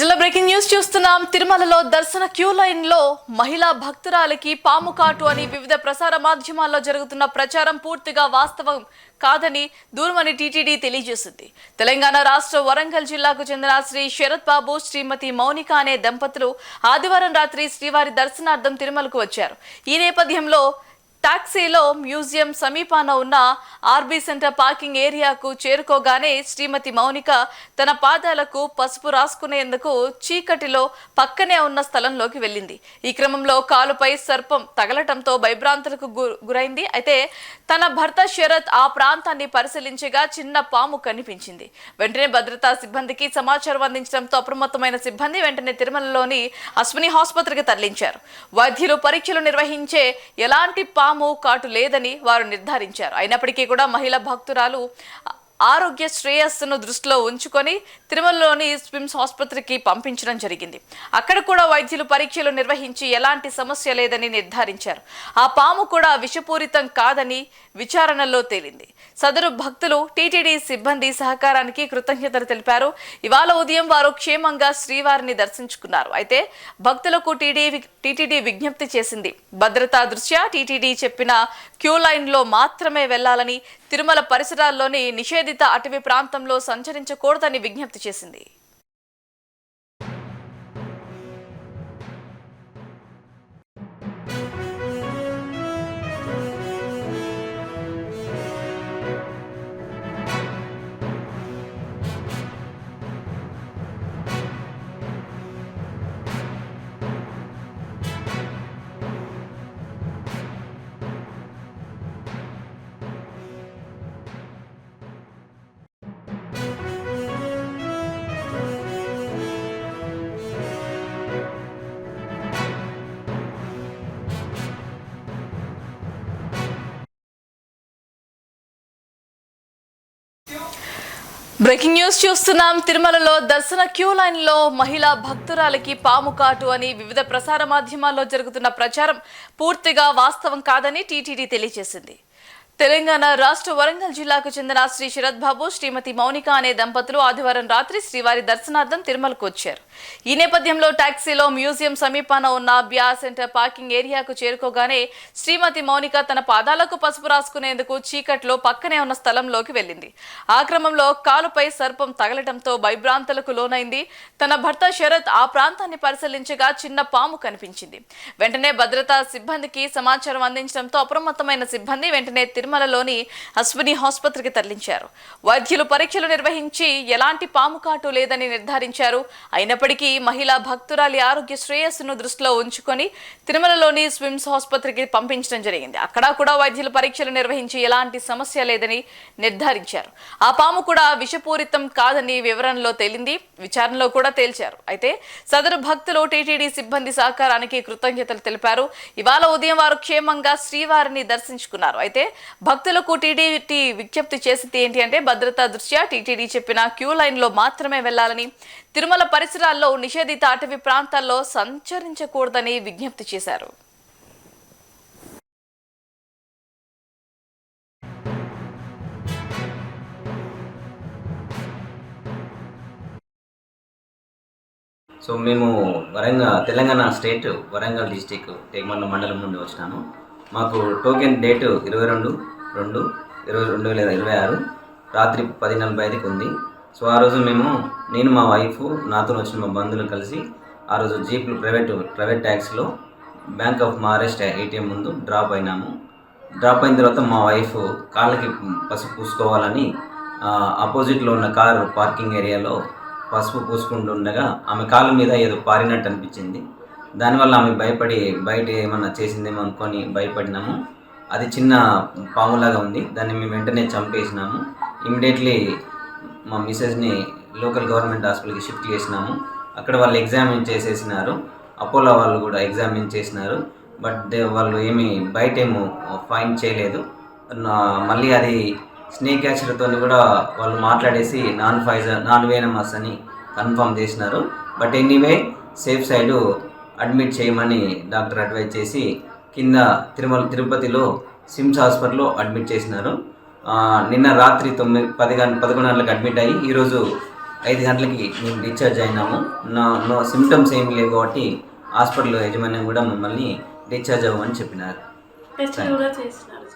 బులెటిన్లో breaking news చూస్తున్నాం. తిరుమలలో దర్శన క్యూ లైన్ లో మహిళా భక్తురాలికి పాము కాటు అని వివిధ ప్రసార మాధ్యమాల్లో జరుగుతున్న ప్రచారం పూర్తిగా వాస్తవం కాదని దూరమని టీటీడీ తెలియజేసింది. తెలంగాణ రాష్ట్ర వరంగల్ జిల్లాకు చెందిన శ్రీ శరత్ బాబు, శ్రీమతి మౌనిక అనే దంపతులు ఆదివారం రాత్రి శ్రీవారి దర్శనార్థం తిరుమలకు వచ్చారు. ఈ నేపథ్యంలో టాక్సీలో మ్యూజియం సమీపాన ఉన్న ఆర్బీ సెంటర్ పార్కింగ్ ఏరియాకు చేరుకోగానే శ్రీమతి మౌనిక తన పాదాలకు పసుపు రాసుకునేందుకు చీకటిలో పక్కనే ఉన్న స్థలంలోకి వెళ్ళింది. ఈ క్రమంలో కాలుపై సర్పం తగలటంతో భయభ్రాంతులకు గురైంది. అయితే తన భర్త శరత్ ఆ ప్రాంతాన్ని పరిశీలించగా చిన్న పాము కనిపించింది. వెంటనే భద్రతా సిబ్బందికి సమాచారం అందించడంతో అప్రమత్తమైన సిబ్బంది వెంటనే తిరుమలలోని అశ్విని ఆసుపత్రికి తరలించారు. వైద్యులు పరీక్షలు నిర్వహించే ఎలాంటి పాము కాటు లేదని వారు నిర్ధారించారు. అయినప్పటికీ కూడా మహిళా భక్తురాలు ఆరోగ్య శ్రేయస్సును దృష్టిలో ఉంచుకొని తిరుమలలోని స్విమ్స్ ఆసుపత్రికి పంపించడం జరిగింది. అక్కడ కూడా వైద్యులు పరీక్షలు నిర్వహించి ఎలాంటి సమస్య లేదని నిర్ధారించారు. ఆ పాము కూడా విషపూరితం కాదని విచారణలో తేలింది. సదరు భక్తులు టీటీడీ సిబ్బంది సహకారానికి కృతజ్ఞతలు తెలిపారు. ఇవాళ ఉదయం వారు క్షేమంగా శ్రీవారిని దర్శించుకున్నారు. అయితే భక్తులకు టీటీడీ విజ్ఞప్తి చేసింది. భద్రతా దృష్ట్యా టీటీడీ చెప్పిన క్యూ లైన్ లో మాత్రమే వెళ్లాలని, తిరుమల పరిసరాల్లోని నిషేధిత అటవీ ప్రాంతంలో సంచరించకూడదని విజ్ఞప్తి చేసింది. బ్రేకింగ్ న్యూస్ చూస్తున్నాం. తిరుమలలో దర్శన క్యూ లైన్ లో మహిళా భక్తురాలికి పాము కాటు అని వివిధ ప్రసార మాధ్యమాల్లో జరుగుతున్న ప్రచారం పూర్తిగా వాస్తవం కాదని టీటీడీ తెలియజేసింది. తెలంగాణ రాష్ట్ర వరంగల్ జిల్లాకు చెందిన శ్రీ శరత్ బాబు, శ్రీమతి మౌనిక అనే దంపతులు ఆదివారం రాత్రి శ్రీవారి దర్శనార్థం తిరుమలకు వచ్చారు. ఈ నేపథ్యంలో టాక్సీలో మ్యూజియం సమీపాన ఉన్న బ్యా సెంటర్ పార్కింగ్ ఏరియాకు చేరుకోగానే శ్రీమతి మౌనిక తన పాదాలకు పసుపు రాసుకునేందుకు చీకట్లో పక్కనే ఉన్న స్థలంలోకి వెళ్ళింది. ఆ క్రమంలో కాలుపై సర్పం తగలటంతో భయభ్రాంతులకు లోనైంది. తన భర్త శరత్ ఆ ప్రాంతాన్ని పరిశీలించగా చిన్న పాము కనిపించింది. వెంటనే భద్రతా సిబ్బందికి సమాచారం అందించడంతో అప్రమత్తమైన సిబ్బంది వెంటనే తిరుమలలోని అశ్విని ఆసుపత్రికి తరలించారు. వైద్యులు పరీక్షలు నిర్వహించి ఎలాంటి పాము కాటు లేదని నిర్ధారించారు. అయినప్పటికీ మహిళా భక్తురాలి ఆరోగ్య శ్రేయస్సును దృష్టిలో ఉంచుకొని తిరుమలలోని స్విమ్స్ ఆసుపత్రికి పంపించడం జరిగింది. అక్కడ కూడా వైద్యులు పరీక్షలు నిర్వహించి ఎలాంటి సమస్య లేదని నిర్ధారించారు. ఆ పాము కూడా విషపూరితం కాదని వివరణలో తేలింది. విచారణలో కూడా తేల్చారు. అయితే సదరు భక్తులు టీటీడీ సిబ్బంది సహకారానికి కృతజ్ఞతలు తెలిపారు. ఇవాళ ఉదయం వారు క్షేమంగా శ్రీవారిని దర్శించుకున్నారు. అయితే భక్తులకు టీటీడీ విజ్ఞప్తి చేసింది ఏంటి అంటే భద్రతా దృష్ట్యా టీటీడీ చెప్పిన క్యూ లైన్ లో మాత్రమే వెళ్లాలని, తిరుమల పరిసరాల్లో నిషేధిత అటవీ ప్రాంతాల్లో సంచరించకూడదని విజ్ఞప్తి చేశారు. సో మేము తెలంగాణ స్టేట్ వరంగల్ డిస్టిక్ టేక్మండ మండలం నుండి వచ్చినాను. మాకు టోకెన్ డేటు 22/2/2026 రాత్రి 10:45కి ఉంది. సో ఆ రోజు నేను మా వైఫ్, నాతో వచ్చిన మా బంధువులు కలిసి ఆ రోజు జీప్లు ప్రైవేట్ ట్యాక్సీలో బ్యాంక్ ఆఫ్ మహారాష్ట్ర ఏటీఎం ముందు డ్రాప్ అయినాము. డ్రాప్ అయిన తర్వాత మా వైఫ్ కాళ్ళకి పసుపు పూసుకోవాలని ఆపోజిట్లో ఉన్న కారు పార్కింగ్ ఏరియాలో పసుపు పూసుకుంటుండగా ఆమె కాళ్ళ మీద ఏదో పారినట్టు అనిపించింది. దానివల్ల ఆమె భయపడి బయట ఏమన్నా చేసిందేమో అనుకొని భయపడినాము. అది చిన్న పాములాగా ఉంది. దాన్ని మేము వెంటనే చంపేసినాము. ఇమ్మీడియట్లీ మా మిసెస్ని లోకల్ గవర్నమెంట్ హాస్పిటల్కి షిఫ్ట్ చేసినాము. అక్కడ వాళ్ళు ఎగ్జామిన్ చేసేసినారు. అపోలో వాళ్ళు కూడా ఎగ్జామిన్ చేసినారు. బట్ వాళ్ళు బయట ఫైండ్ చేయలేదు. మళ్ళీ అది స్నేక్ యాక్సిడ్తో కూడా వాళ్ళు మాట్లాడేసి నాన్ వేనమస్ అని కన్ఫర్మ్ చేసినారు. But anyway safe side admit చేయమని డాక్టర్ అడ్వైజ్ చేసి కింద తిరుపతిలో సిమ్స్ హాస్పిటల్లో అడ్మిట్ చేసినారు. నిన్న రాత్రి 11 గంటలకు అడ్మిట్ అయ్యి ఈరోజు 5 గంటలకి మేము డిశ్చార్జ్ అయినాము. నో సిమ్టమ్స్ ఏమి లేవు కాబట్టి హాస్పిటల్ యాజమాన్యం కూడా మమ్మల్ని డిశ్చార్జ్ అవ్వమని చెప్పినారు. టెస్ట్ కూడా చేసినారు.